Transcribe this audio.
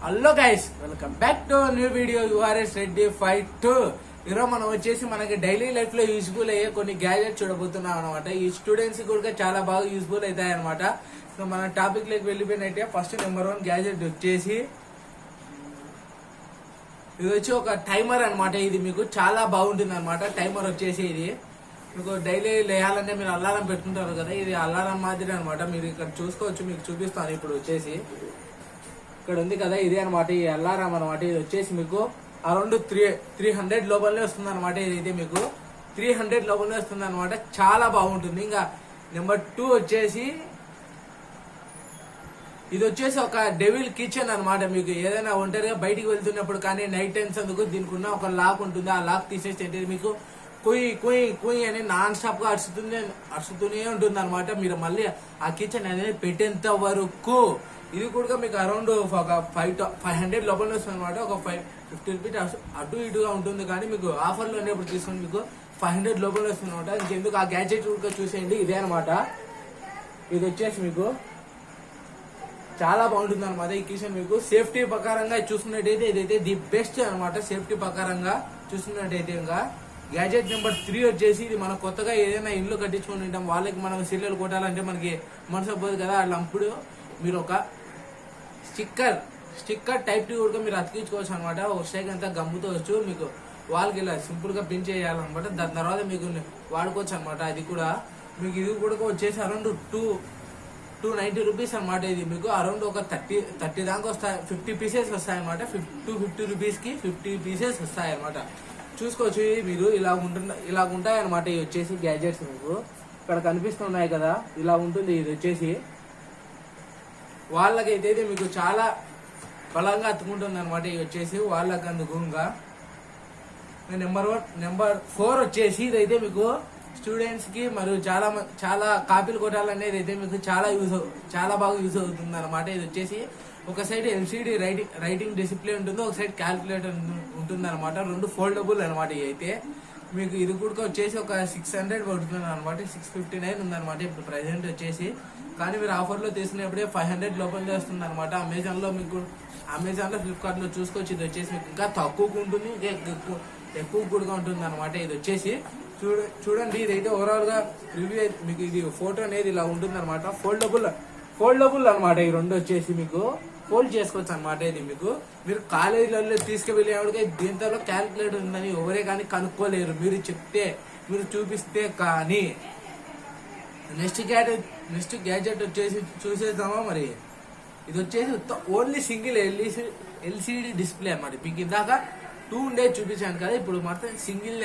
Hello guys, welcome back to new video. URS Reddy 52. ఈరోజు మనం వచ్చేసి మనకి డైలీ లైఫ్ లో యూజ్ఫుల్ అయ్యే కొన్ని గ్యాజెట్స్ చూడబోతున్నాం అనమాట. ఈ స్టూడెంట్స్ కూడా చాలా బాగా యూజ్ఫుల్ అవుతాయి అనమాట. సో మన టాపిక్ లోకి వెళ్ళిపోయినట్టే ఫస్ట్ నెంబర్ 1 గ్యాజెట్ వచ్చేసి ఇది వచ్చి ఒక టైమర్ అనమాట. ఇది మీకు చాలా బాగుంటుంది అనమాట. టైమర్ వచ్చేసి ఇది మీకు డైలీ లేయాలంటే మీరు అలారం పెట్టుకుంటారు కదా, ఇది అలారం మాదిరి అనమాట. మీరు ఇక్కడ చూసుకోవచ్చు, మీకు చూపిస్తాను. ఇప్పుడు వచ్చేసి ఇక్కడ ఉంది కదా, ఇదే అనమాట ఈ అలారం అనమాట. ఇది వచ్చేసి మీకు అరౌండ్ 300 లోపలనే వస్తుంది అనమాట. ఇదైతే మీకు 300 లోపలనే వస్తుంది అనమాట. చాలా బాగుంటుంది. ఇంకా నెంబర్ 2 వచ్చేసి ఇది వచ్చేసి ఒక డెవిల్ కిచెన్ అనమాట. మీకు ఏదైనా ఒంటరిగా బయటికి వెళ్తున్నప్పుడు కానీ నైట్ టైమ్స్ అందుకు దీనికి ఉన్న ఒక లాక్ ఉంటుంది. ఆ లాక్ తీసేసి మీకు కుయ్ కుయ్ కుయ్ అని నాన్ స్టాప్ గా అరుస్తూనే ఉంటుంది అనమాట. మీరు మళ్ళీ ఆ కిచెన్ అనేది పెట్టేంత వరకు ఇది కూడా మీకు అరౌండ్ ఒక 500 లోపల వస్తుంది అనమాట. ఒక 50 రూపీస్ అటు ఇటుగా ఉంటుంది, కానీ మీకు ఆఫర్లో ఉన్నప్పుడు తీసుకొని మీకు 500 లోపల వస్తుంది అనమాట. ఇంకెందుకు ఆ గ్యాడ్జెట్ కూడా చూసేయండి. ఇదే అనమాట. ఇది వచ్చేసి మీకు చాలా బాగుంటుంది అనమాట. ఈ కిచెన్ మీకు సేఫ్టీ ప్రకారంగా చూసుకున్నట్టయితే ఇదైతే ది బెస్ట్ అనమాట. సేఫ్టీ ప్రకారంగా చూసుకున్నట్టయితే ఇంకా గ్యాజెట్ నెంబర్ 3 వచ్చేసి ఇది మనం కొత్తగా ఏదైనా ఇల్లు కట్టించుకొని ఉంటాం, వాళ్ళకి మనం సిల్లలు కొట్టాలంటే మనకి మనసు పోదు కదా. అప్పుడు మీరు ఒక స్టిక్కర్ టైప్ కూడా మీరు అతికించుకోవచ్చు అనమాట. ఒకసారి అంతా గమ్ముతో వచ్చు మీకు వాళ్ళకి ఇలా సింపుల్ గా పిన్ చేయాలన్నమాట. దాని తర్వాత మీకు వాడుకోవచ్చు అనమాట. అది కూడా మీకు ఇది కూడా వచ్చేసి అరౌండ్ 290 రూపీస్ అనమాట. ఇది మీకు అరౌండ్ ఒక 30 దాకా వస్తాయి. 50 పీసెస్ వస్తాయి అనమాట. 250 రూపీస్ కి 50 పీసెస్ వస్తాయి అనమాట. చూసుకోవచ్చు. మీరు ఇలా ఉంటాయి అనమాట. ఇవి వచ్చేసి గ్యాజెట్స్ మీకు ఇక్కడ కనిపిస్తున్నాయి కదా, ఇలా ఉంటుంది. ఇది వచ్చేసి వాళ్ళకైతే మీకు చాలా బలంగా అతుకుంటుంది అనమాట. ఇవి వచ్చేసి వాళ్ళకి అందుకుగా. నెంబర్ 4 వచ్చేసి ఇదైతే మీకు స్టూడెంట్స్ కి మరియు చాలా కాపీలు కొట్టాలనేది అయితే మీకు చాలా బాగా యూజ్ అవుతుంది అనమాట. ఇది వచ్చేసి ఒక సైడ్ ఎల్సిడి రైటింగ్ డిస్ప్లే ఉంటుంది, ఒక సైడ్ క్యాల్కులేటర్ ఉంటుంది అనమాట. 2 ఫోల్డబుల్ అనమాట. ఇవి అయితే మీకు ఇది కూడా వచ్చేసి ఒక 600 పడుతుంది అనమాట. 659 ఉందన్నమాట ఇప్పుడు ప్రెసెంట్ వచ్చేసి. కానీ మీరు ఆఫర్లో తీసుకునేప్పుడే 500 లోపల వస్తుంది అనమాట. అమెజాన్లో ఫ్లిప్కార్ట్ లో చూసుకోవచ్చు. ఇది వచ్చేసి మీకు ఇంకా తక్కువగా ఉంటుంది, ఎక్కువ కూడా ఉంటుంది అనమాట. ఇది వచ్చేసి చూడండి. ఇదైతే ఓవరాల్ గా రివ్యూ మీకు ఇది ఫోటో అనేది ఇలా ఉంటుంది అనమాట. ఫోల్డబుల్ అనమాట. ఈ 2 వచ్చేసి మీకు ఫోల్డ్ చేసుకోవచ్చు అనమాట. ఇది మీకు మీరు కాలేజీలలో తీసుకువెళ్ళేవాడికి దీంతో క్యాల్కులేటర్ ఉందని ఎవరే కానీ కనుక్కోలేరు. మీరు చూపిస్తే కానీ. నెక్స్ట్ గ్యాడ్జెట్ వచ్చేసి చూసేద్దామా మరి. ఇది వచ్చేసి ఓన్లీ సింగిల్ ఎల్సిడి డిస్ప్లే అన్నమాట. మీకు ఇందాక 2 ఉండేది చూపించాను కదా, ఇప్పుడు మాత్రం సింగిల్